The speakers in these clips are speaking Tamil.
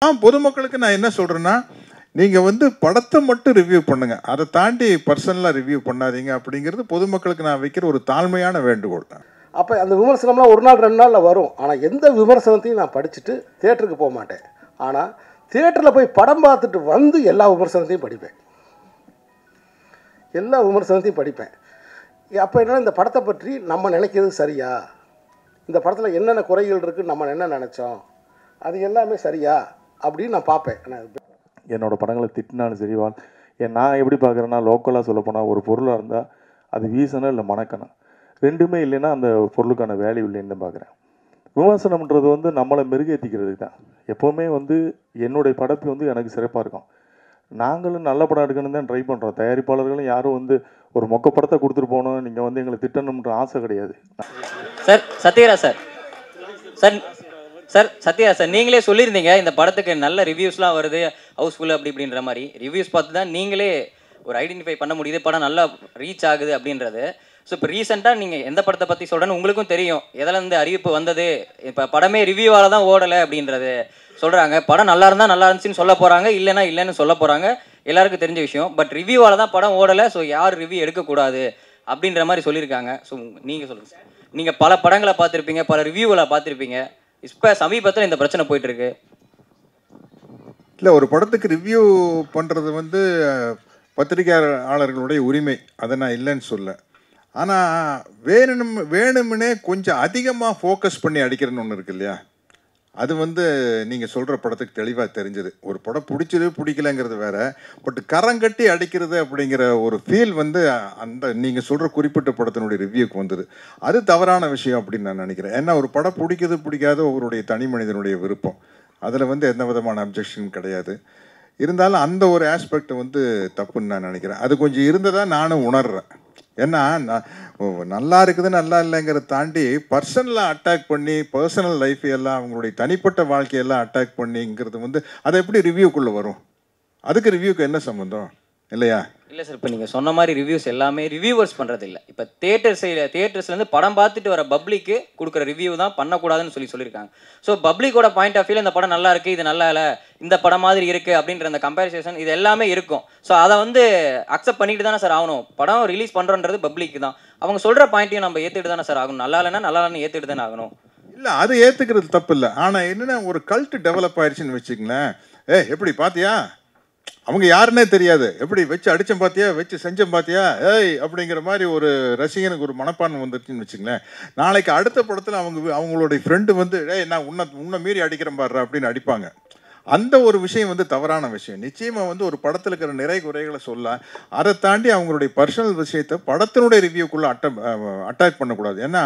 பொதுமக்களுக்கு நான் என்ன சொல்கிறேன்னா, நீங்கள் வந்து படத்தை மட்டும் ரிவ்யூ பண்ணுங்கள், அதை தாண்டி பர்சனலாக ரிவ்யூ பண்ணாதீங்க அப்படிங்கிறது பொதுமக்களுக்கு நான் வைக்கிற ஒரு தாழ்மையான வேண்டுகோள் தான். அப்போ அந்த விமர்சனம்லாம் ஒரு நாள் 2 நாளில் வரும். ஆனால் எந்த விமர்சனத்தையும் நான் படிச்சுட்டு தியேட்டருக்கு போக மாட்டேன். ஆனால் தியேட்டரில் போய் படம் பார்த்துட்டு வந்து எல்லா விமர்சனத்தையும் படிப்பேன். அப்போ என்னன்னா, இந்த படத்தை பற்றி நம்ம நினைக்கிறது சரியா, இந்த படத்தில் என்னென்ன குறைகள் இருக்குது, நம்ம என்ன நினச்சோம், அது எல்லாமே சரியா அப்படின்னு நான் பார்ப்பேன். என்னோடய படங்களை திட்டினாலும் சரி, நான் எப்படி பார்க்குறேன்னா, லோக்கலாக சொல்லப்போனால் ஒரு பொருளாக இருந்தால் அது வீசணும் இல்லை மணக்கணும், ரெண்டுமே இல்லைன்னா அந்த பொருளுக்கான வேல்யூ இல்லைன்னு தான் பார்க்குறேன். விமர்சனம்ன்றது வந்து நம்மளை மெருகேற்றிக்கிறதுக்கு தான். எப்போவுமே வந்து என்னுடைய படைப்பு வந்து எனக்கு சிறப்பாக இருக்கும். நாங்களும் நல்ல படம் எடுக்கணும்னு தான் ட்ரை பண்ணுறோம். தயாரிப்பாளர்களும் யாரும் வந்து ஒரு மொக்க படத்தை கொடுத்துட்டு போகணும், நீங்கள் வந்து எங்களை திட்டணுன்ற ஆசை கிடையாது. சார் சத்யராஜ் சார் நீங்களே சொல்லியிருந்தீங்க இந்த படத்துக்கு நல்ல ரிவ்யூஸ்லாம் வருது, ஹவுஸ்ஃபுல் அப்படி இப்படின்ற மாதிரி ரிவ்யூஸ் பார்த்து தான் நீங்களே ஒரு ஐடென்டிஃபை பண்ண முடியுது படம் நல்லா ரீச் ஆகுது அப்படின்றது. ஸோ இப்போ ரீசெண்டாக நீங்கள் எந்த படத்தை பற்றி சொல்கிறேன்னு உங்களுக்கும் தெரியும், எதில் இருந்து அறிவிப்பு வந்தது, இப்போ படமே ரிவ்யூவால் தான் ஓடலை அப்படின்றது சொல்கிறாங்க. படம் நல்லா இருந்தால் நல்லா இருந்துச்சுன்னு சொல்ல போகிறாங்க, இல்லைன்னா இல்லைன்னு சொல்ல போகிறாங்க, எல்லாருக்கும் தெரிஞ்ச விஷயம். பட் ரிவ்யூவால் தான் படம் ஓடலை, ஸோ யார் ரிவ்யூ எடுக்கக்கூடாது அப்படின்ற மாதிரி சொல்லியிருக்காங்க. ஸோ நீங்கள் சொல்லுங்கள் சார், நீங்கள் பல படங்களை பார்த்துருப்பீங்க, பல ரிவ்யூவில் பார்த்துருப்பீங்க, இப்போ சமீபத்தில் இந்த பிரச்சனை போயிட்டுருக்கு. இல்லை, ஒரு படத்துக்கு ரிவ்யூ பண்ணுறது வந்து பத்திரிகையாளர்களுடைய உரிமை, அதை நான் இல்லைன்னு சொல்ல. ஆனால் வேணும்னே கொஞ்சம் அதிகமாக ஃபோக்கஸ் பண்ணி அடிக்கிறேன்னு ஒன்று இருக்கு இல்லையா, அது வந்து நீங்கள் சொல்கிற படத்துக்கு தெளிவாக தெரிஞ்சது. ஒரு படம் பிடிச்சது பிடிக்கலைங்கிறது வேறு, பட் கரங்கட்டி அடிக்கிறது அப்படிங்கிற ஒரு ஃபீல் வந்து அந்த நீங்கள் சொல்கிற குறிப்பிட்ட படத்தினுடைய ரிவ்யூக்கு வந்தது. அது தவறான விஷயம் அப்படின்னு நான் நினைக்கிறேன். ஏன்னா ஒரு படம் பிடிக்காத ஒருவருடைய தனி மனிதனுடைய விருப்பம், அதில் வந்து எந்த விதமான அப்ஜெக்ஷன் கிடையாது. இருந்தாலும் அந்த ஒரு ஆஸ்பெக்ட் வந்து தப்புன்னு நான் நினைக்கிறேன். அது கொஞ்சம் இருந்ததாக நானும் உணர்கிறேன். ஏன்னா நல்லா இருக்குது நல்லா இல்லைங்கிறத தாண்டி பர்சனலாக அட்டாக் பண்ணி பர்சனல் லைஃப் எல்லாம் அவங்களுடைய தனிப்பட்ட வாழ்க்கையெல்லாம் அட்டாக் பண்ணிங்கிறது வந்து அதை எப்படி ரிவ்யூக்குள்ளே வரும்? அதுக்கு ரிவ்யூக்கு என்ன சம்மந்தம் இல்லையா? இல்லை சார், இப்போ நீங்கள் சொன்ன மாதிரி ரிவ்யூஸ் எல்லாமே ரிவ்யூவர்ஸ் பண்ணுறது இல்லை. இப்போ தியேட்டர்ஸ்லேருந்து படம் பார்த்துட்டு வர பப்ளிக்கு கொடுக்குற ரிவ்யூ தான் பண்ணக்கூடாதுன்னு சொல்லியிருக்காங்க. ஸோ பப்ளிக்கோட பாயிண்ட் ஆஃப் வியூவில் இந்த படம் நல்லா இருக்குது, இது நல்லா இல்லை, இந்த படம் மாதிரி இருக்குது அப்படின்ற அந்த கம்பேரிசேஷன் இது எல்லாமே இருக்கும். ஸோ அதை வந்து அக்செப்ட் பண்ணிட்டு தானே சார் ஆகணும். படம் ரிலீஸ் பண்ணுறன்றது பப்ளிக் தான், அவங்க சொல்கிற பாயிண்ட்டையும் நம்ம ஏற்றுட்டு தானே சார் ஆகணும். நல்லா இல்லைன்னா நல்லா இல்லைன்னு ஏற்றுட்டு தானே ஆகணும். இல்லை, அது ஏற்றுக்கிறது தப்பு இல்லை. ஆனால் என்னென்னா ஒரு கல்ட்டு டெவலப் ஆயிடுச்சுன்னு வச்சுங்களேன். எப்படி பார்த்தியா, அவங்க யாருன்னே தெரியாது, எப்படி வச்சு அடித்தம் பார்த்தியா, வச்சு செஞ்சம் பார்த்தியா, அப்படிங்கிற மாதிரி ஒரு ரசிகனுக்கு ஒரு மனப்பான்மை வந்துருச்சுன்னு வச்சுங்களேன். நாளைக்கு அடுத்த படத்தில் அவங்களுடைய ஃப்ரெண்டு வந்து நான் உன்னை மீறி அடிக்கிறேன் பாடுறா அப்படின்னு அடிப்பாங்க. அந்த ஒரு விஷயம் வந்து தவறான விஷயம். நிச்சயமாக வந்து ஒரு படத்தில் இருக்கிற நிறை குறைகளை சொல்ல, அதை தாண்டி அவங்களுடைய பர்சனல் விஷயத்தை படத்தினுடைய ரிவ்யூக்குள்ளே அட்டாக் பண்ணக்கூடாது. ஏன்னா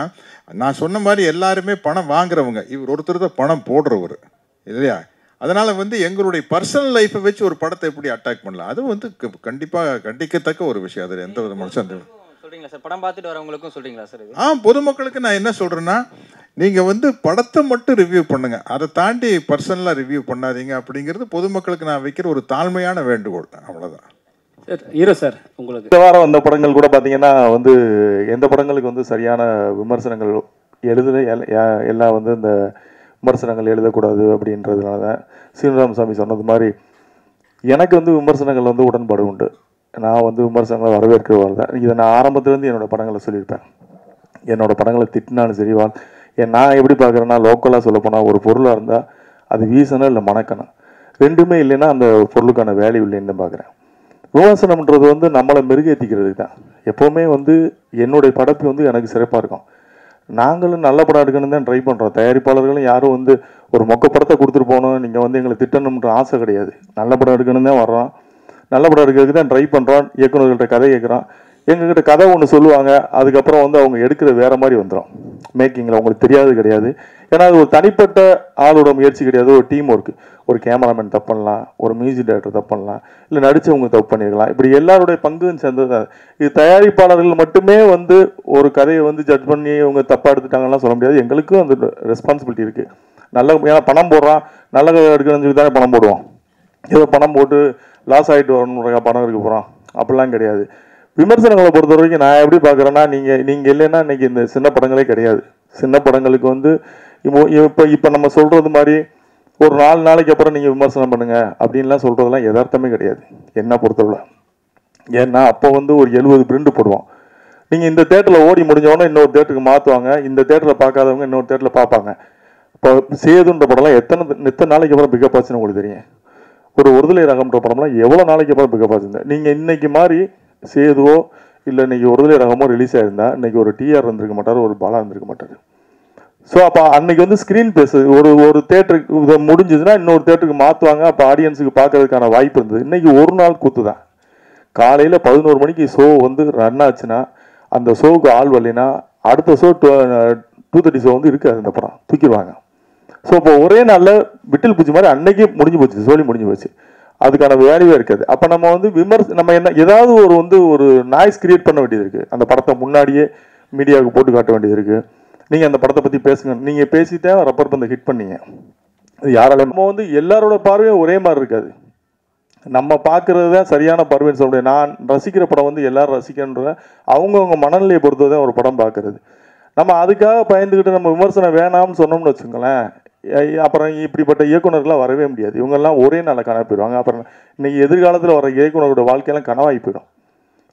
நான் சொன்ன மாதிரி எல்லாருமே பணம் வாங்குறவங்க, இவர் ஒருத்தர் தான் பணம் போடுறவர் இல்லையா? அதனால் வந்து எங்களுடைய பர்சனல் லைஃப்பை வச்சு ஒரு படத்தை எப்படி அட்டாக் பண்ணலாம், அது வந்து கண்டிப்பாக கண்டிக்கத்தக்க ஒரு விஷயம். அதில் எந்த விதமான சந்தேகம் சொல்கிறீங்களா சார்? படம் பார்த்துட்டு வரவங்களுக்கும் சொல்கிறீங்களா சார்? பொதுமக்களுக்கு நான் என்ன சொல்கிறேன்னா, நீங்கள் வந்து படத்தை மட்டும் ரிவ்யூ பண்ணுங்கள், அதை தாண்டி பர்சனலாக ரிவ்யூ பண்ணாதீங்க அப்படிங்கிறது பொதுமக்களுக்கு நான் வைக்கிற ஒரு தாழ்மையான வேண்டுகோள் தான். அவ்வளோதான் சார். ஹீரோ சார், உங்களுக்கு இந்த வாரம் வந்த படங்கள் கூட பார்த்தீங்கன்னா வந்து எந்த படங்களுக்கு வந்து சரியான விமர்சனங்கள் எல்லாம் வந்து இந்த விமர்சனங்கள் எழுதக்கூடாது அப்படின்றதுனால தான் சீனிவாசசாமி சொன்னது மாதிரி எனக்கு வந்து விமர்சனங்கள் வந்து உடன்பாடு உண்டு. நான் வந்து விமர்சனங்களை வரவேற்கிறவாள் தான். இதை நான் ஆரம்பத்துலேருந்து என்னோடய படங்களை சொல்லியிருப்பேன். என்னோடய படங்களை திட்டினாலும் சரி, நான் எப்படி பார்க்குறேன்னா, லோக்கலாக சொல்லப்போனால் ஒரு பொருளாக இருந்தால் அது வீசணும் இல்லை மணக்கணும், ரெண்டுமே இல்லைன்னா அந்த பொருளுக்கான வேல்யூ இல்லைன்னு தான் பார்க்குறேன். விமர்சனம்ன்றது வந்து நம்மளை மெருகேற்றிக்கிறதுக்கு தான். எப்போவுமே வந்து என்னுடைய படைப்பு வந்து எனக்கு சிறப்பாக இருக்கும். நாங்களும் நல்ல படம் எடுக்கணும்னு தான் ட்ரை பண்ணுறோம். தயாரிப்பாளர்களும் யாரும் வந்து ஒரு மொக்க படத்தை கொடுத்துட்டு போகணும், நீங்கள் வந்து எங்களை திட்டணுன்ற ஆசை கிடையாது. நல்ல படம் எடுக்கணும்னு தான் வர்றோம், நல்ல படம் எடுக்கிறதுக்கு தான் ட்ரை பண்ணுறோம். இயக்குநர்கள்ட்ட கதை கேட்குறோம், எங்ககிட்ட கதை ஒன்று சொல்லுவாங்க, அதுக்கப்புறம் வந்து அவங்க எடுக்கிற வேறு மாதிரி வந்துடும். மேக்கிங்கில் உங்களுக்கு தெரியாது கிடையாது. ஏன்னா அது ஒரு தனிப்பட்ட ஆளோட முயற்சி கிடையாது, ஒரு டீம் ஒர்க்கு. ஒரு கேமராமேன் தப்பு பண்ணலாம், ஒரு மியூசிக் டைரக்டர் தப்பு பண்ணலாம், இல்லை நடித்தவங்க தப்பு பண்ணியிருக்கலாம். இப்படி எல்லாருடைய பங்கும் சேர்ந்தது. இது தயாரிப்பாளர்கள் மட்டுமே வந்து ஒரு கதையை வந்து ஜட்ஜ் பண்ணி இவங்க தப்பாக எடுத்துட்டாங்கலாம் சொல்ல முடியாது. எங்களுக்கும் அந்த ரெஸ்பான்சிபிலிட்டி இருக்குது. ஏன்னா பணம் போடுறான், நல்ல கதை எடுக்கணும்னு சொல்லி தானே பணம் போடுவோம். ஏதோ பணம் போட்டு லாஸ் ஆகிட்டு வரணும் படம் எடுக்க போகிறோம் அப்படிலாம் கிடையாது. விமர்சனங்களை பொறுத்த வரைக்கும் நான் எப்படி பார்க்குறேன்னா, நீங்கள் இல்லைன்னா இன்றைக்கி இந்த சின்ன படங்களே கிடையாது. சின்ன படங்களுக்கு வந்து இப்போ நம்ம சொல்கிறது மாதிரி ஒரு 4 நாளைக்கு அப்புறம் நீங்கள் விமர்சனம் பண்ணுங்க அப்படின்லாம் சொல்கிறதெல்லாம் யதார்த்தமே கிடையாது என்னை பொறுத்தவரை. ஏன்னா அப்போ வந்து ஒரு 70 பிரிண்ட் போடுவோம். நீங்கள் இந்த தேட்டரில் ஓடி முடிஞ்சவொடனே இன்னொரு தேட்டருக்கு மாற்றுவாங்க. இந்த தேட்டரில் பார்க்காதவங்க இன்னொரு தேட்டரில் பார்ப்பாங்க. இப்போ சேதுன்ற படம்லாம் எத்தனை நாளைக்கு அப்புறம் பிக்கப் ஆச்சுன்னு உங்களுக்கு தெரியும். ஒரு ஒருதலை ரகம்ன்ற படம்லாம் எவ்வளோ நாளைக்கு அப்புறம் பிக்கப் ஆச்சுங்க. நீங்கள் இன்னைக்கு மாதிரி சேதுவோ இல்லை இன்னைக்கு ஒருதலை ரகமோ ரிலீஸ் ஆயிருந்தா இன்னைக்கு ஒரு டிஆர் இருந்திருக்க மாட்டார், ஒரு பாலா இருந்திருக்க மாட்டார். ஸோ அப்போ அன்னைக்கு வந்து ஸ்க்ரீன் பேஸ் ஒரு தேட்டருக்கு முடிஞ்சதுன்னா இன்னொரு தேட்டருக்கு மாற்றுவாங்க. அப்போ ஆடியன்ஸுக்கு பார்க்கறதுக்கான வாய்ப்பு இருந்தது. இன்னைக்கு ஒரு நாள் கூத்து தான். காலையில் 11 மணிக்கு ஷோ வந்து ரன் ஆச்சுன்னா அந்த ஷோவுக்கு ஆள் வரலைன்னா அடுத்த ஷோ 2:30 ஷோ வந்து இருக்காது, அந்த படம் தூக்கிடுவாங்க. ஸோ இப்போ ஒரே நாளில் விட்டில் பூச்சி மாதிரி அன்னைக்கு முடிஞ்சு போச்சு, சோழி முடிஞ்சு போச்சு. அதுக்கான வேல்யூவே இருக்காது. அப்போ நம்ம வந்து நம்ம என்ன ஏதாவது ஒரு நாய்ஸ் கிரியேட் பண்ண வேண்டியது இருக்குது. அந்த படத்தை முன்னாடியே மீடியாவுக்கு போட்டு காட்ட வேண்டியது இருக்குது. நீங்கள் அந்த படத்தை பற்றி பேசுங்க. நீங்கள் பேசிட்டே ரப்பர் பந்தை ஹிட் பண்ணீங்க. அது யாராலையும் நம்ம வந்து எல்லாரோட பார்வையும் ஒரே மாதிரி இருக்காது. நம்ம பார்க்கறது தான் சரியான பார்வைன்னு சொல்ல முடியாது. நான் ரசிக்கிற படம் வந்து எல்லாரும் ரசிக்கன்ற அவங்கவுங்க மனநிலையை பொறுத்து தான் ஒரு படம் பார்க்கறது. நம்ம அதுக்காக பயந்துக்கிட்டு நம்ம விமர்சனம் வேணாம்னு சொன்னோம்னு வச்சுக்கோங்களேன், அப்புறம் இப்படிப்பட்ட இயக்குனர்கள்லாம் வரவே முடியாது. இவங்கெல்லாம் ஒரே நாளில் கனவு போயிடுவாங்க. அப்புறம் இன்னைக்கு எதிர்காலத்தில் வர இயக்குனரோட வாழ்க்கையெல்லாம் கனவாகி போயிடும்.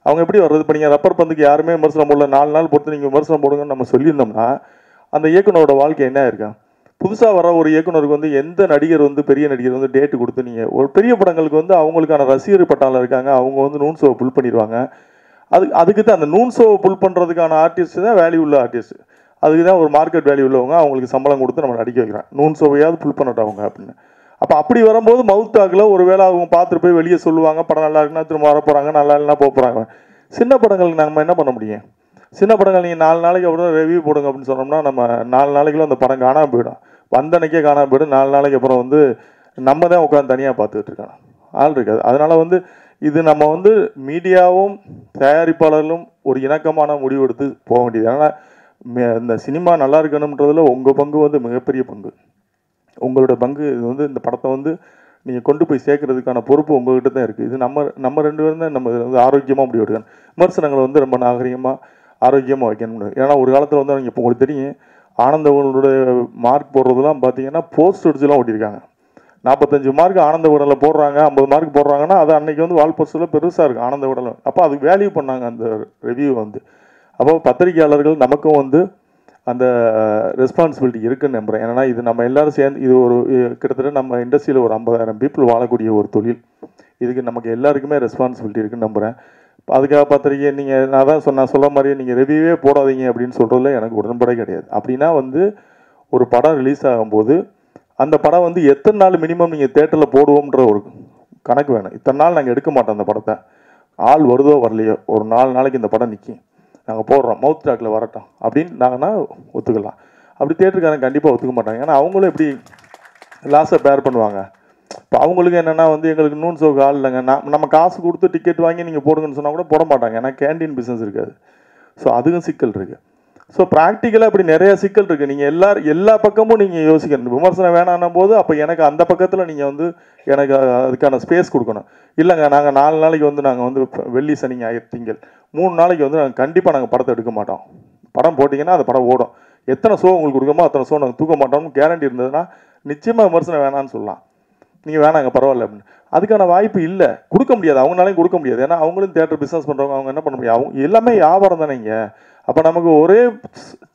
அவங்க எப்படி வர்றது? இப்போ நீங்கள் ரப்பர் பந்துக்கு யாருமே விமர்சனம் போடல, 4 நாள் பொறுத்து நீங்கள் விமர்சனம் போடுங்கன்னு நம்ம சொல்லியிருந்தோம்னா அந்த இயக்குனரோட வாழ்க்கை என்ன இருக்கா? புதுசாக வர ஒரு இயக்குனருக்கு வந்து எந்த நடிகர் வந்து பெரிய நடிகர் வந்து டேட்டு கொடுத்து நீங்கள் ஒரு பெரிய படங்களுக்கு வந்து அவங்களுக்கான ரசிகர் பட்டாளம் இருக்காங்க, அவங்க வந்து நூன் ஷோவை புல் பண்ணிடுவாங்க. அதுக்கு தான் அந்த நூன் ஷோவை புல் பண்ணுறதுக்கான ஆர்டிஸ்ட் தான் வேல்யூ உள்ள ஆர்டிஸ்ட். அதுக்கு தான் ஒரு மார்க்கெட் வேல்யூ உள்ளவங்க, அவங்களுக்கு சம்பளம் கொடுத்து நம்ம நடிக்க வைக்கிறாங்க. நூன் ஷோவையாவது புல் பண்ணட்டும் அவங்க அப்படின்னு. அப்போ அப்படி வரும்போது மவுத் டாக்கில் ஒரு வேளை அவங்க பார்த்துட்டு போய் வெளியே சொல்லுவாங்க, படம் நல்லா இருக்குன்னா திரும்ப வர போகிறாங்க, நல்லா இல்லைன்னா போக போகிறாங்க. சின்ன படங்களுக்கு நம்ம என்ன பண்ண முடியும்? சின்ன படங்கள் நீங்கள் 4 நாளைக்கு அப்புறம் ரிவ்யூ போடுங்க அப்படின்னு சொன்னோம்னா நம்ம 4 நாளைக்குள்ள அந்த படம் காணாமல் போயிடும். வந்தனைக்கே காணாமல் போயிடும். 4 நாளைக்கு அப்புறம் வந்து நம்ம தான் உட்காந்து தனியாக பார்த்துக்கிட்டு இருக்காங்க, ஆள் இருக்காது. அதனால வந்து இது நம்ம வந்து மீடியாவும் தயாரிப்பாளர்களும் ஒரு இணக்கமான முடிவு எடுத்து போக வேண்டியது. ஏன்னா இந்த சினிமா நல்லா இருக்கணுன்றதுல உங்கள் பங்கு வந்து மிகப்பெரிய பங்கு. உங்களோட பங்கு இது வந்து இந்த படத்தை வந்து நீங்கள் கொண்டு போய் சேர்க்கறதுக்கான பொறுப்பு உங்கள்கிட்ட தான் இருக்குது. இது நம்ம 2 பேரும் தான் நம்ம வந்து ஆரோக்கியமாக முடிவு எடுக்கணும். விமர்சனங்களை வந்து ரொம்ப நாகரிகமாக ஆரோக்கியமாக வைக்கணும். ஏன்னா ஒரு காலத்தில் வந்து அவங்க இப்போ உங்களுக்கு தெரியும், ஆனந்தவனோட மார்க் போடுறதுலாம் பார்த்தீங்கன்னா போஸ்ட் அடிச்சுலாம் ஓட்டியிருக்காங்க. 45 மார்க் ஆனந்த விடலில் போடுறாங்க, 50 மார்க் போடுறாங்கன்னா அது அன்னைக்கு வந்து வால் போஸ்டில் பெருசாக இருக்குது ஆனந்த விடல். அப்போ அது வேல்யூ பண்ணாங்க அந்த ரிவ்யூ வந்து. அப்போ பத்திரிகையாளர்கள் நமக்கும் வந்து அந்த ரெஸ்பான்சிபிலிட்டி இருக்குன்னு நம்புகிறேன். ஏன்னா இது நம்ம எல்லாரும் சேர்ந்து இது ஒரு கிட்டத்தட்ட நம்ம இண்டஸ்ட்ரியில் ஒரு 50,000 பீப்புள் வாழக்கூடிய ஒரு தொழில். இதுக்கு நமக்கு எல்லாருக்குமே ரெஸ்பான்சிபிலிட்டி இருக்குன்னு நம்புகிறேன். அதுக்காக பத்திரிக்கை நீங்கள் நான் தான் சொல்ல மாதிரியே நீங்கள் ரிவ்யூவே போடாதீங்க அப்படின்னு சொல்கிறதுல எனக்கு உடன்படே கிடையாது. அப்படின்னா வந்து ஒரு படம் ரிலீஸ் ஆகும்போது அந்த படம் வந்து எத்தனை நாள் மினிமம் நீங்கள் தேட்டரில் போடுவோம்ன்ற ஒரு கணக்கு வேணும். இத்தனை நாள் நாங்கள் எடுக்க மாட்டோம் அந்த படத்தை, ஆள் வருதோ வரலையோ ஒரு 4 நாளைக்கு இந்த படம் நிற்கும், நாங்கள் போடுறோம், மவுத் டாக்கில் வரட்டும் அப்படின்னு நாங்கன்னா ஒத்துக்கலாம். அப்படி தேட்டருக்காரங்க கண்டிப்பாக ஒத்துக்க மாட்டாங்க. ஏன்னா அவங்களும் எப்படி லாஸை பேர் பண்ணுவாங்க. இப்போ அவங்களுக்கு என்னென்னா வந்து எங்களுக்கு நூன் ஷோக்கு ஆள் இல்லைங்க, நம்ம காசு கொடுத்து டிக்கெட் வாங்கி நீங்கள் போடுங்கன்னு சொன்னால் கூட போட மாட்டாங்க. ஏன்னா கேண்டீன் பிஸ்னஸ் இருக்காது. ஸோ அதுக்கும் சிக்கல் இருக்குது. ஸோ ப்ராக்டிக்கலாக இப்படி நிறைய சிக்கல் இருக்குது. நீங்கள் எல்லா பக்கமும் நீங்கள் யோசிக்கணும். விமர்சனம் வேணான்னும் போது அப்போ எனக்கு அந்த பக்கத்தில் நீங்கள் வந்து எனக்கு அதுக்கான ஸ்பேஸ் கொடுக்கணும். இல்லைங்க நாங்கள் 4 நாளைக்கு வந்து நாங்கள் வந்து வெள்ளி சனி ஞாயிறு திங்கள் 3 நாளைக்கு வந்து நாங்கள் கண்டிப்பாக நாங்கள் படத்தை எடுக்க மாட்டோம். படம் போட்டிங்கன்னா அந்த படம் ஓடும். எத்தனை ஷோ உங்களுக்கு கொடுக்கமோ அத்தனை ஷோ நாங்கள் தூக்க மாட்டோம்னு கேரண்டி இருந்ததுன்னா நிச்சயமாக விமர்சனம் வேணான்னு சொல்லலாம். நீங்கள் வேணாங்க பரவாயில்ல அப்படின்னு. அதுக்கான வாய்ப்பு இல்லை, கொடுக்க முடியாது, அவங்களாலையும் கொடுக்க முடியாது. ஏன்னா அவங்களும் தேட்டர் பிஸ்னஸ் பண்ணுறவங்க, அவங்க என்ன பண்ண முடியும்? அவங்க எல்லாமே வியாபாரம் தானே இங்கே. அப்போ நமக்கு ஒரே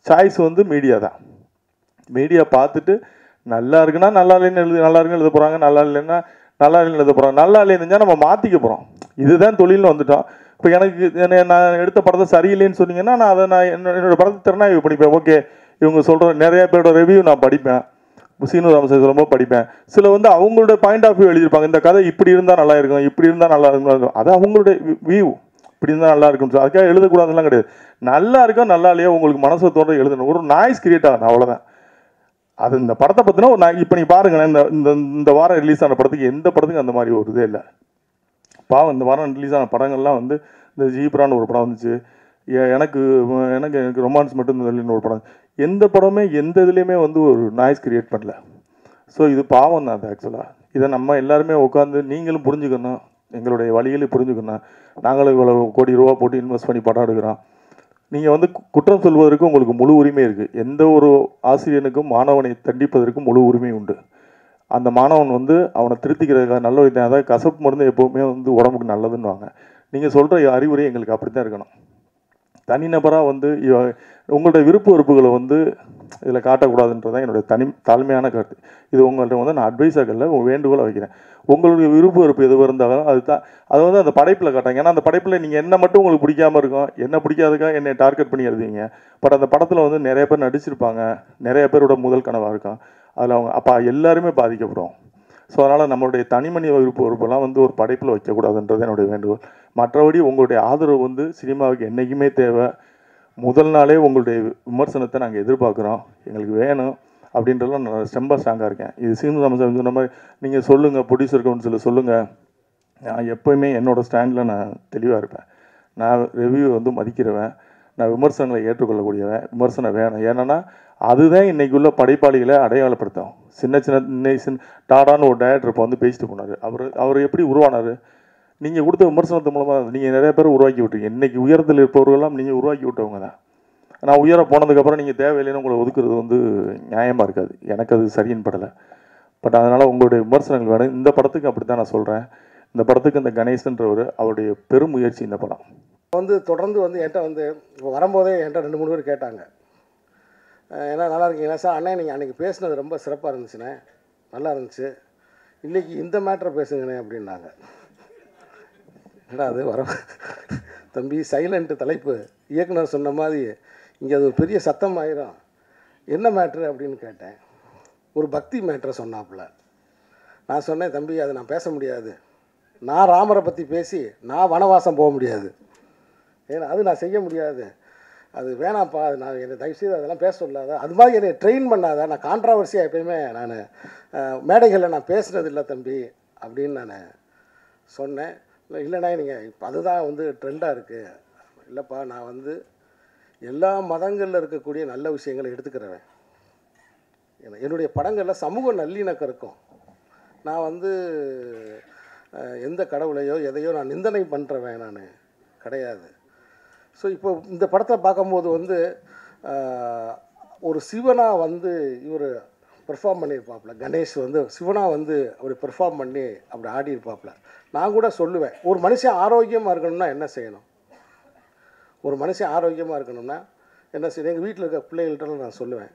சாய்ஸ் வந்து மீடியா தான். மீடியா பார்த்துட்டு நல்லா இருக்குன்னா நல்லா இல்லைன்னு நல்லா இருக்குன்னு எழுத போகிறாங்க, நல்லா இல்லைன்னா நல்லா இல்லைன்னு எழுத போகிறாங்க. நல்லா இல்லைன்னு நம்ம மாற்றிக்க போகிறோம். இதுதான் தொழில்னு வந்துட்டோம். இப்போ நான் எடுத்த படத்தை சரியில்லைன்னு சொன்னீங்கன்னா நான் என்னோட படத்தை திறனாய்வு படிப்பேன். ஓகே இவங்க சொல்கிற நிறைய பேரோட ரிவ்யூ நான் படிப்பேன், சீனு ராமசாமி ரொம்ப படிப்பேன். சில வந்து அவங்களோட பாயிண்ட் ஆஃப் வியூ எழுதியிருப்பாங்க, இந்த கதை இப்படி இருந்தால் நல்லா இருக்கும், இப்படி இருந்தால் நல்லா இருக்கும், அது அவங்களுடைய வியூ, இப்படி இருந்தால் நல்லா இருக்கும். அதுக்காக எழுதக்கூடாதுலாம் கிடையாது. நல்லா இருக்கோ நல்லா இல்லையோ உங்களுக்கு மனசை தோன்ற எழுதணும். ஒரு நாய்ஸ் கிரியேட் ஆகணும், அவ்வளோதான். அது இந்த படத்தை பற்றினா ஒரு இப்போ நீங்கள் பாருங்களேன், இந்த வாரம் ரிலீஸ் ஆன படத்துக்கு எந்த படத்துக்கும் அந்த மாதிரி ஒரு இதே இல்லை. பாவம் இந்த வாரம் ரிலீஸ் ஆன படங்கள்லாம் வந்து இந்த ஜீப்ரான்னு ஒரு படம் வந்துச்சு, எனக்கு ரொமான்ஸ் மட்டும் இல்லைன்னு ஒரு படம். எந்த படமே எந்த இதுலேயுமே வந்து ஒரு நாய்ஸ் கிரியேட் பண்ணல. ஸோ இது பாவம் தான் அது ஆக்சுவலாக. இதை நம்ம எல்லாருமே உட்காந்து நீங்களும் புரிஞ்சுக்கணும், எங்களுடைய வழிகளையும் புரிஞ்சுக்கணும். நாங்களும் இவ்வளோ கோடி ரூபா போட்டு இன்வெஸ்ட் பண்ணி படம் எடுக்கிறோம். நீங்கள் வந்து குற்றம் சொல்வதற்கு உங்களுக்கு முழு உரிமை இருக்குது. எந்த ஒரு ஆசிரியனுக்கும் மாணவனை தண்டிப்பதற்கும் முழு உரிமை உண்டு. அந்த மாணவன் வந்து அவனை திருத்திக்கிறதுக்காக நல்ல விதம். அதாவது கசப்பு மருந்து எப்போவுமே வந்து உடம்புக்கு நல்லதுன்னுவாங்க. நீங்கள் சொல்கிற அறிவுரை எங்களுக்கு அப்படி தான் இருக்கணும். தனிநபராக வந்து உங்களோட விருப்ப வெறுப்புகளை வந்து இதில் காட்டக்கூடாதுன்றது தான் என்னுடைய தாழ்மையான கருத்து. இது உங்கள்கிட்ட வந்து நான் அட்வைஸாக இல்லை, வேண்டுகோளை வைக்கிறேன். உங்களுடைய விருப்ப வெறுப்பு எது இருந்தாலும் அதை வந்து அந்த படைப்பில் காட்டாங்க. ஏன்னா அந்த படைப்பில் நீங்கள் என்ன மட்டும் உங்களுக்கு பிடிக்காமல் இருக்கும், என்ன பிடிக்காதுக்காக என்னை டார்கெட் பண்ணி எழுதுவீங்க. பட் அந்த படத்தில் வந்து நிறைய பேர் நடிச்சிருப்பாங்க, நிறைய பேரோட முதல் கனவாக இருக்கும். அதில் அவங்க அப்போ எல்லாருமே பாதிக்கப்படும். ஸோ அதனால் நம்மளுடைய தனிமனித விருப்ப வெறுப்பெல்லாம் வந்து ஒரு படைப்பில் வைக்கக்கூடாதுன்றது என்னுடைய வேண்டுகோள். மற்றபடி உங்களுடைய ஆதரவு வந்து சினிமாவுக்கு என்றைக்குமே தேவை. முதல் நாளே உங்களுடைய விமர்சனத்தை நாங்கள் எதிர்பார்க்குறோம், எங்களுக்கு வேணும் அப்படின்றதுலாம் நான் ரொம்ப ஸ்ட்ராங்காக இருக்கேன். இது சீனு ராமசாமி சொன்ன மாதிரி நீங்கள் சொல்லுங்கள், ப்ரொடியூசர் கவுன்சிலில் சொல்லுங்கள். நான் எப்போயுமே என்னோடய ஸ்டாண்டில் நான் தெளிவாக இருப்பேன். நான் ரிவ்யூ வந்து மதிக்கிறவன், நான் விமர்சனங்களை ஏற்றுக்கொள்ளக்கூடியவன். விமர்சனம் வேணும். ஏன்னா அதுதான் இன்றைக்கி உள்ள படைப்பாளிகளை அடையாளப்படுத்தும். சின்ன டாடான்னு ஒரு டைரக்டர் இப்போ வந்து பேசிட்டு போனார். அவர் எப்படி உருவானார்? நீங்கள் கொடுத்த விமர்சனத்து மூலமாக நீங்கள் நிறைய பேர் உருவாக்கி விட்டீங்க. இன்றைக்கி உயரத்தில் இருப்பவர்களெல்லாம் நீங்கள் உருவாக்கி விட்டவங்க தான். நான் உயர போனதுக்கப்புறம் நீங்கள் தேவையில்லைன்னு உங்களை ஒதுக்குறது வந்து நியாயமாக இருக்காது. எனக்கு அது சரின்னு படலை. பட் அதனால் உங்களுடைய விமர்சனங்கள் வேணும். இந்த படத்துக்கு அப்படி தான் நான் சொல்கிறேன். இந்த படத்துக்கு இந்த கணேசன்றவர் அவருடைய பெரும் முயற்சி. இந்த படம் வந்து தொடர்ந்து வந்து என்கிட்ட வந்து இப்போ வரும்போதே என்கிட்ட 2-3 பேர் கேட்டாங்க, ஏன்னா நல்லா இருக்கீங்களா சார், அண்ணே நீங்கள் அன்றைக்கி பேசுனது ரொம்ப சிறப்பாக இருந்துச்சுண்ணே, நல்லா இருந்துச்சு, இன்றைக்கி இந்த மேட்ரை பேசுங்கண்ணே அப்படின்னாங்க. ஏன்னா அது தம்பி சைலண்ட்டு தலைப்பு, இயக்குனர் சொன்ன மாதிரி இங்கே அது ஒரு பெரிய சத்தம் ஆயிரும், என்ன மேட்ரு அப்படின்னு கேட்டேன். ஒரு பக்தி மேட்ரை சொன்னாப்புல. நான் சொன்னேன், தம்பி அதை நான் பேச முடியாது, நான் ராமரை பற்றி பேசி நான் வனவாசம் போக முடியாது, ஏன்னா அது நான் செய்ய முடியாது, அது வேணாம்ப்பா, அது நான் என்னை தயவுசெய்து அதெல்லாம் பேச சொல்லாத, அது மாதிரி என்னை ட்ரெயின் பண்ணாத, நான் கான்ட்ராவர்சியாக எப்பயுமே நான் மேடைகளில் நான் பேசுகிறது இல்லை தம்பி அப்படின்னு நான் சொன்னேன். இல்லைண்ணா நீங்கள் இப்போ அதுதான் வந்து ட்ரெண்டாக இருக்குது. இல்லைப்பா, நான் வந்து எல்லா மதங்களில் இருக்கக்கூடிய நல்ல விஷயங்களை எடுத்துக்கிறவன். என்னுடைய படங்களில் சமூக நல்லிணக்கம் இருக்கும். நான் வந்து எந்த கடவுளையோ எதையோ நான் நிந்தனை பண்ணுறவன் நான் கிடையாது. ஸோ இப்போ இந்த படத்தை பார்க்கும்போது வந்து ஒரு சிவனாக வந்து இவர் பெர்ஃபார்ம் பண்ணியிருப்பாப்புல, கணேஷ் வந்து சிவனாக வந்து அப்படி பெர்ஃபார்ம் பண்ணி அப்படி ஆடியிருப்பாப்புல. நான் கூட சொல்லுவேன், ஒரு மனுஷன் ஆரோக்கியமாக இருக்கணும்னா என்ன செய்யணும், ஒரு மனுஷன் ஆரோக்கியமாக இருக்கணும்னா என்ன செய்யணும். எங்கள் வீட்டில் இருக்க பிள்ளைகள்கிட்ட நான் சொல்லுவேன்,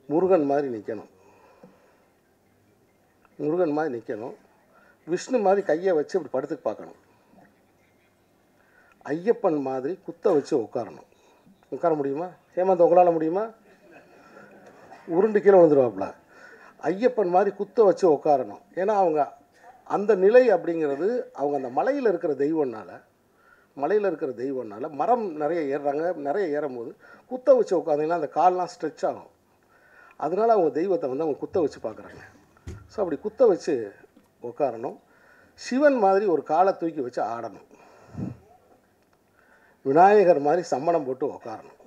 முருகன் மாதிரி நிற்கணும், முருகன் மாதிரி நிற்கணும், விஷ்ணு மாதிரி கையை வச்சு இப்படி படுத்துக்கு பார்க்கணும், ஐயப்பன் மாதிரி குத்த வச்சு உட்காரணும். உட்கார முடியுமா ஹேமந்த், உங்களால் முடியுமா? உருண்டு கீழே விழுந்துருவாப்புல. ஐயப்பன் மாதிரி குத்த வச்சு உட்காரணும். ஏன்னா அவங்க அந்த நிலை அப்படிங்கிறது அவங்க அந்த மலையில் இருக்கிற தெய்வம்னால மரம் நிறைய ஏறுறாங்க, நிறைய ஏறும் போது குத்த வச்சு உட்காந்திங்கன்னா அந்த கால்லாம் ஸ்ட்ரெச் ஆகும். அதனால் அவங்க தெய்வத்தை வந்து அவங்க குத்த வச்சு பார்க்குறாங்க. ஸோ அப்படி குத்த வச்சு உட்காரணும். சிவன் மாதிரி ஒரு காலை தூக்கி வச்சு ஆடணும். விநாயகர் மாதிரி சம்மணம் போட்டு உட்காரணும்.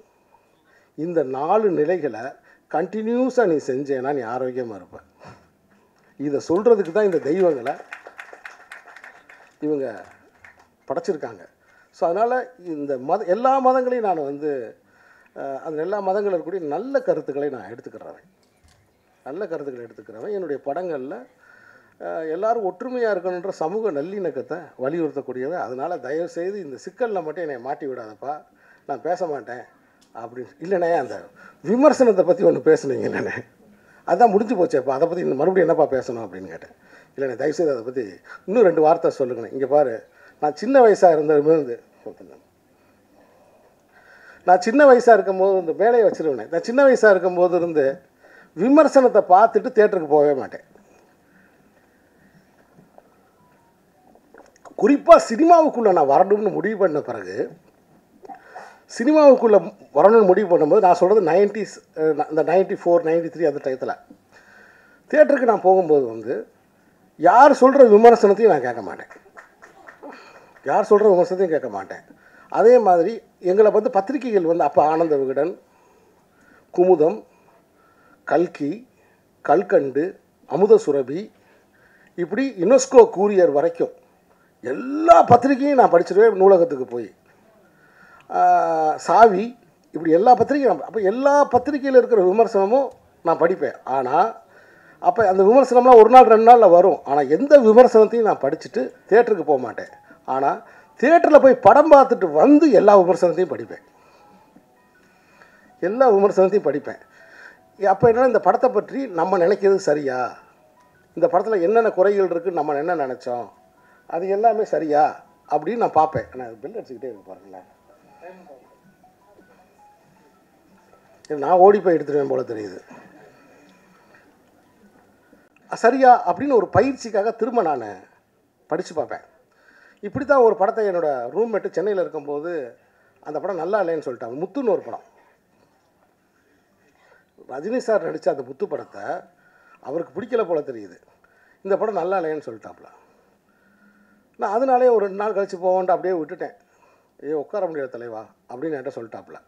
இந்த 4 நிலைகளை கண்டினியூஸாக நீ செஞ்சேன்னா நீ ஆரோக்கியமாக இருப்ப. இதை சொல்கிறதுக்கு தான் இந்த தெய்வங்களை இவங்க படைச்சிருக்காங்க. ஸோ அதனால் இந்த எல்லா மதங்களையும் நான் வந்து அந்த எல்லா மதங்களில் இருக்கக்கூடிய நல்ல கருத்துக்களை நான் எடுத்துக்கிறேன். என்னுடைய படங்களில் எல்லோரும் ஒற்றுமையாக இருக்கணுன்ற சமூக நல்லிணக்கத்தை வலியுறுத்தக்கூடியவை. அதனால் தயவுசெய்து இந்த சிக்கலில் மட்டும் என்னை மாட்டி விடாதப்பா, நான் பேச மாட்டேன் அப்படின்னு. இல்லைண்ணே, அந்த விமர்சனத்தை பற்றி ஒன்று பேசுனீங்க இல்லைண்ணே, அதுதான் முடிஞ்சு போச்சேப்பா, அதை பற்றி மறுபடியும் என்னப்பா பேசணும் அப்படின்னு கேட்டேன். இல்லைண்ணே, தயவுசெய்து அதை பற்றி இன்னும் 2 வார்த்தை சொல்லுங்கண்ணே. இங்கே பாரு, நான் சின்ன வயசாக இருக்கும்போது இந்த வேலையை வச்சுருவேன். நான் சின்ன வயசாக இருக்கும்போது இருந்து விமர்சனத்தை பார்த்துட்டு தேட்டருக்கு போகவே மாட்டேன். குறிப்பாக சினிமாவுக்குள்ளே நான் வரணும்னு முடிவு பண்ண பிறகு, சினிமாவுக்குள்ளே வரணும்னு முடிவு பண்ணும்போது, நான் சொல்கிறது 90s, இந்த 94, 93 அந்த டயத்தில் தியேட்டருக்கு நான் போகும்போது வந்து யார் சொல்கிற விமர்சனத்தையும் நான் கேட்க மாட்டேன். அதே மாதிரி எங்களை வந்து பத்திரிகைகள் வந்து அப்போ ஆனந்த விகடன், குமுதம், கல்கி, கல்கண்டு, அமுத சுரபி, இப்படி யுனெஸ்கோ கூரியர் வரைக்கும் எல்லா பத்திரிகையும் நான் படிச்சிருவேன். நூலகத்துக்கு போய் சாவி, இப்படி எல்லா பத்திரிகையும் அப்போ எல்லா பத்திரிகையில் இருக்கிற விமர்சனமும் நான் படிப்பேன். ஆனால் அப்போ அந்த விமர்சனம்லாம் ஒரு நாள் 2 நாளில் வரும். ஆனால் எந்த விமர்சனத்தையும் நான் படிச்சுட்டு தியேட்டருக்கு போக மாட்டேன். ஆனால் தியேட்டரில் போய் படம் பார்த்துட்டு வந்து எல்லா விமர்சனத்தையும் படிப்பேன். எல்லா விமர்சனத்தையும் படிப்பேன். அப்போ என்னன்னா, இந்த படத்தை பற்றி நம்ம நினைக்கிறது சரியா, இந்த படத்தில் என்னென்ன குறைகள் இருக்குது, நம்ம என்ன நினச்சோம், அது எல்லாமே சரியா அப்படின்னு நான் பார்ப்பேன். நான் பெல் அடிச்சுக்கிட்டே இருக்கு பாருங்களேன். நான் ஓடி போய் எடுத்துடுவேன் போல தெரியுது. சரியா அப்படின்னு ஒரு பயிற்சிக்காக திரும்ப நான் படித்து பார்ப்பேன். இப்படி தான் ஒரு படத்தை என்னோடய ரூம்மேட்டு சென்னையில் இருக்கும்போது அந்த படம் நல்லா இல்லைன்னு சொல்லிட்டாங்க. முத்துன்னு ஒரு படம், ரஜினி சார் நடித்த அந்த முத்து படத்தை அவருக்கு பிடிக்கல போல தெரியுது. இந்த படம் நல்லா இல்லைன்னு சொல்லிட்டாப்புல. நான் அதனாலே ஒரு 2 நாள் கழித்து போவோன்ட்டு அப்படியே விட்டுட்டேன். உட்கார முடியாத தலைவா அப்படின்னு என்கிட்ட சொல்லிட்டாப்புல.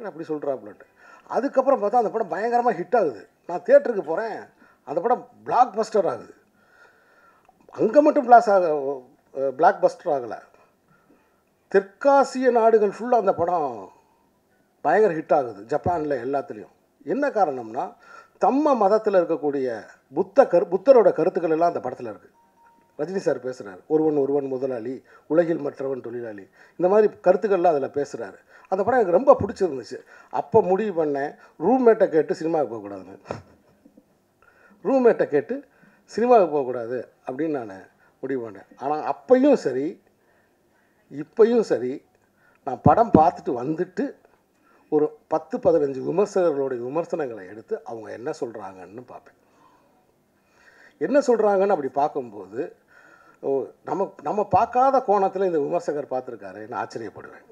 அப்படி சொல்கிறாப்புலன்ட்டு. அதுக்கப்புறம் பார்த்தா அந்த படம் பயங்கரமாக ஹிட் ஆகுது. நான் தியேட்டருக்கு போகிறேன், அந்த படம் பிளாக் பஸ்டர் ஆகுது. அங்கே மட்டும் பிளாக் பஸ்டர் ஆகலை, தெற்காசிய நாடுகள் ஃபுல்லாக அந்த படம் பயங்கர ஹிட் ஆகுது, ஜப்பானில் எல்லாத்துலேயும். என்ன காரணம்னா, தம்ம மதத்தில் இருக்கக்கூடிய புத்தரோட கருத்துக்கள் எல்லாம் அந்த படத்தில் இருக்குது. ரஜினி சார் பேசுகிறார், ஒருவன் முதலாளி, உலகில் மற்றவன் தொழிலாளி, இந்த மாதிரி கருத்துக்கள்லாம் அதில் பேசுகிறாரு. அந்த படம் எனக்கு ரொம்ப பிடிச்சிருந்துச்சு. அப்போ முடிவு பண்ணேன், ரூம்மேட்டை கேட்டு சினிமாவுக்கு போகக்கூடாதுன்னு. ரூம்மேட்டை கேட்டு சினிமாவுக்கு போகக்கூடாது அப்படின்னு நான் முடிவு பண்ணேன். ஆனால் அப்பையும் சரி இப்பையும் சரி, நான் படம் பார்த்துட்டு வந்துட்டு ஒரு 10-15 விமர்சகர்களுடைய விமர்சனங்களை எடுத்து அவங்க என்ன சொல்கிறாங்கன்னு பார்ப்பேன். என்ன சொல்கிறாங்கன்னு அப்படி பார்க்கும்போது, நம்ம பார்க்காத கோணத்தில் இந்த விமர்சகர் பார்த்துருக்காரு, நான் ஆச்சரியப்படுவேன்.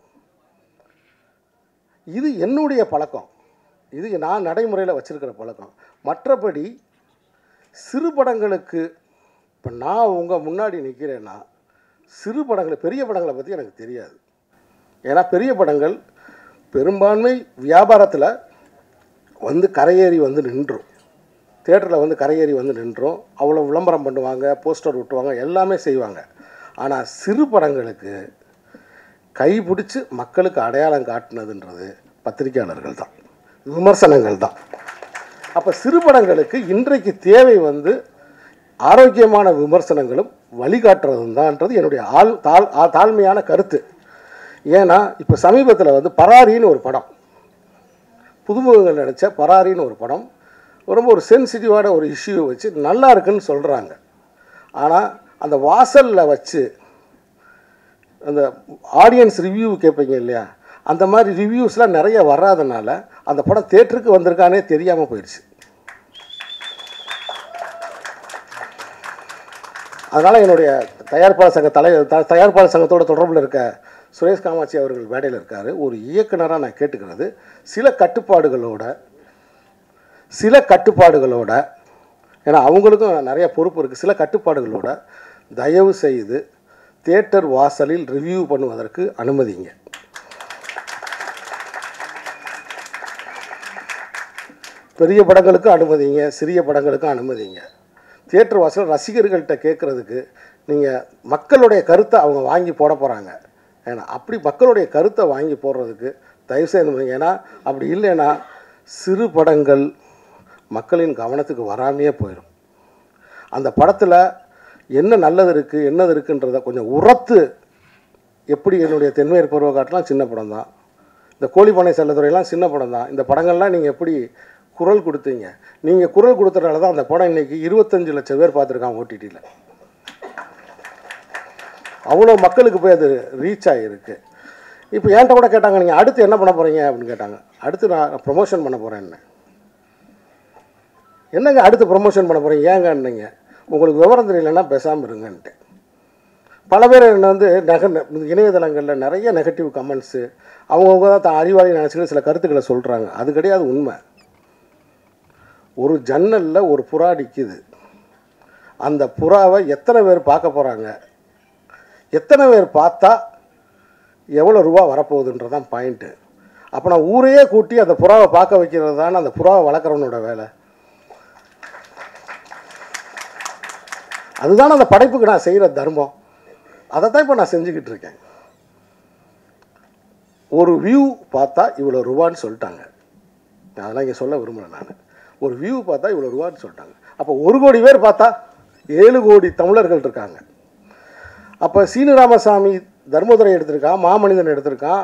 இது என்னுடைய பழக்கம், இது நான் நடைமுறையில் வச்சுருக்கிற பழக்கம். மற்றபடி சிறு படங்களுக்கு இப்போ நான் உங்கள் முன்னாடி நிற்கிறேன்னா, சிறு படங்களை, பெரிய படங்களை பற்றி எனக்கு தெரியாது. ஏன்னா பெரிய படங்கள் பெரும்பான்மை வியாபாரத்தில் வந்து கரையேறி வந்து நின்றும், தியேட்டரில் வந்து கரையேறி வந்து நின்றோம். அவ்வளோ விளம்பரம் பண்ணுவாங்க, போஸ்டர் விட்டுவாங்க, எல்லாமே செய்வாங்க. ஆனால் சிறு படங்களுக்கு கைப்பிடிச்சு மக்களுக்கு அடையாளம் காட்டினதுன்றது பத்திரிகையாளர்கள் தான், விமர்சனங்கள் தான். அப்போ சிறு படங்களுக்கு இன்றைக்கு தேவை வந்து ஆரோக்கியமான விமர்சனங்களும் வழிகாட்டுறதும் தான்ன்றது என்னுடைய தாழ்மையான கருத்து. ஏன்னா இப்போ சமீபத்தில் வந்து பராரின்னு ஒரு படம், புதுமுகங்கள் நடித்த பராரின்னு ஒரு படம், ரொம்ப ஒரு சென்சிட்டிவான ஒரு இஷ்யூவை வச்சு நல்லா இருக்குன்னு சொல்கிறாங்க. ஆனால் அந்த வாசலில் வச்சு அந்த ஆடியன்ஸ் ரிவ்யூ கேட்பீங்க இல்லையா, அந்த மாதிரி ரிவ்யூஸ்லாம் நிறைய வராதனால அந்த படம் தியேட்டருக்கு வந்திருக்கானே தெரியாமல் போயிடுச்சு. அதனால் என்னுடைய தயாரிப்பாளர் சங்கத்தோட தொடர்பில் இருக்க சுரேஷ் காமாட்சி அவர்கள் மேடையில் இருக்கார். ஒரு இயக்குனராக நான் கேட்டுக்கிறது, சில கட்டுப்பாடுகளோட ஏன்னா அவங்களுக்கும் நிறைய பொறுப்பு இருக்குது, சில கட்டுப்பாடுகளோட தயவு செய்து தியேட்டர் வாசலில் ரிவ்யூ பண்ணுவதற்கு அனுமதிங்க. பெரிய படங்களுக்கு அனுமதிங்க, சிறிய படங்களுக்கும் அனுமதிங்க. தியேட்டர் வாசல் ரசிகர்கள்ட்ட கேட்குறதுக்கு நீங்கள் மக்களுடைய கருத்தை அவங்க வாங்கி போட போகிறாங்க. ஏன்னா அப்படி மக்களுடைய கருத்தை வாங்கி போடுறதுக்கு தயவுசெய்து, ஏன்னா அப்படி இல்லைன்னா சிறு படங்கள் மக்களின் கவனத்துக்கு வராமையே போயிடும். அந்த படத்தில் என்ன நல்லது இருக்குது என்னது இருக்குன்றதை கொஞ்சம் உரத்து, எப்படி என்னுடைய தென்மேற்கு பருவக்காட்டெலாம் சின்ன படம் தான், இந்த கோழிப்பானை செல்லத்துறையெல்லாம் சின்ன படம் தான், இந்த படங்கள்லாம் நீங்கள் எப்படி குரல் கொடுத்தீங்க, நீங்கள் குரல் கொடுத்தனால தான் அந்த படம் இன்றைக்கி 25 லட்சம் பேர் பார்த்துருக்காங்க ஓடிடியில். அவ்வளோ மக்களுக்கு போய் அது ரீச் ஆகிருக்கு. இப்போ என்கிட்ட கூட கேட்டாங்க, நீங்கள் அடுத்து என்ன பண்ண போகிறீங்க அப்படின்னு கேட்டாங்க. அடுத்து நான் ப்ரொமோஷன் பண்ண போகிறேன்னு. என்னங்க அடுத்து ப்ரொமோஷன் பண்ண போகிறீங்க ஏங்கன்னீங்க, உங்களுக்கு விவரம் தெரியலன்னா பேசாமல் இருங்கன்ட்டு. பல பேர் என்ன வந்து இணையதளங்களில் நிறைய நெகட்டிவ் கமெண்ட்ஸு, அவங்கவுங்க தான் அறிவாளி நினச்சிக்கிட்டு சில கருத்துக்களை சொல்கிறாங்க. அது கிடையாது உண்மை. ஒரு ஜன்னலில் ஒரு புறா நிற்கிது, அந்த புறாவை எத்தனை பேர் பார்க்க போகிறாங்க, எத்தனை பேர் பார்த்தா எவ்வளோ ரூபா வரப்போகுதுன்றதான் பாயிண்ட்டு. அப்போ நான் ஊரையே கூட்டி அந்த புறாவை பார்க்க வைக்கிறது தானே அந்த புறாவை வளர்க்குறவனோட வேலை. அதுதானே அந்த படைப்புக்கு நான் செய்கிற தர்மம். அதை தான் இப்போ நான் செஞ்சுக்கிட்டு இருக்கேன். ஒரு வியூ பார்த்தா இவ்வளோ ரூபான்னு சொல்லிட்டாங்க, அதெல்லாம் இங்கே சொல்ல விரும்பலை. நான் ஒரு வியூ பார்த்தா இவ்வளோ ரூபான்னு சொல்லிட்டாங்க. அப்போ 1 கோடி பேர் பார்த்தா 7 கோடி தமிழர்கள் இருக்காங்க. அப்போ சீனு ராமசாமி தர்மதுரை எடுத்திருக்கான், மாமனிதன் எடுத்திருக்கான்,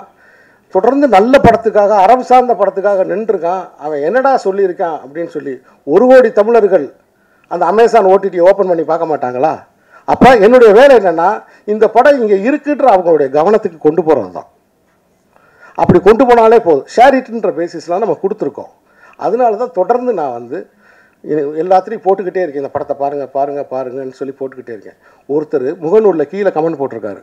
தொடர்ந்து நல்ல படத்துக்காக அறம் சார்ந்த படத்துக்காக நின்றுருக்கான். அவன் என்னடா சொல்லியிருக்கான் அப்படின்னு சொல்லி 1 கோடி தமிழர்கள் அந்த அமேசான் ஓடிடி ஓப்பன் பண்ணி பார்க்க மாட்டாங்களா? அப்போ என்னுடைய வேலை என்னென்னா, இந்த படம் இங்கே இருக்குன்ற அவங்களுடைய கவனத்துக்கு கொண்டு போகிறது தான். அப்படி கொண்டு போனாலே போதும். ஷேர் இட்ன்ற பேசிஸ்லாம் நம்ம கொடுத்துருக்கோம். அதனால தான் தொடர்ந்து நான் வந்து எல்லாத்துலேயும் போட்டுக்கிட்டே இருக்கேன். இந்த படத்தை பாருங்கள் பாருங்கள் பாருங்கன்னு சொல்லி போட்டுக்கிட்டே இருக்கேன். ஒருத்தர் முகநூலில் கீழே கமெண்ட் போட்டிருக்காரு,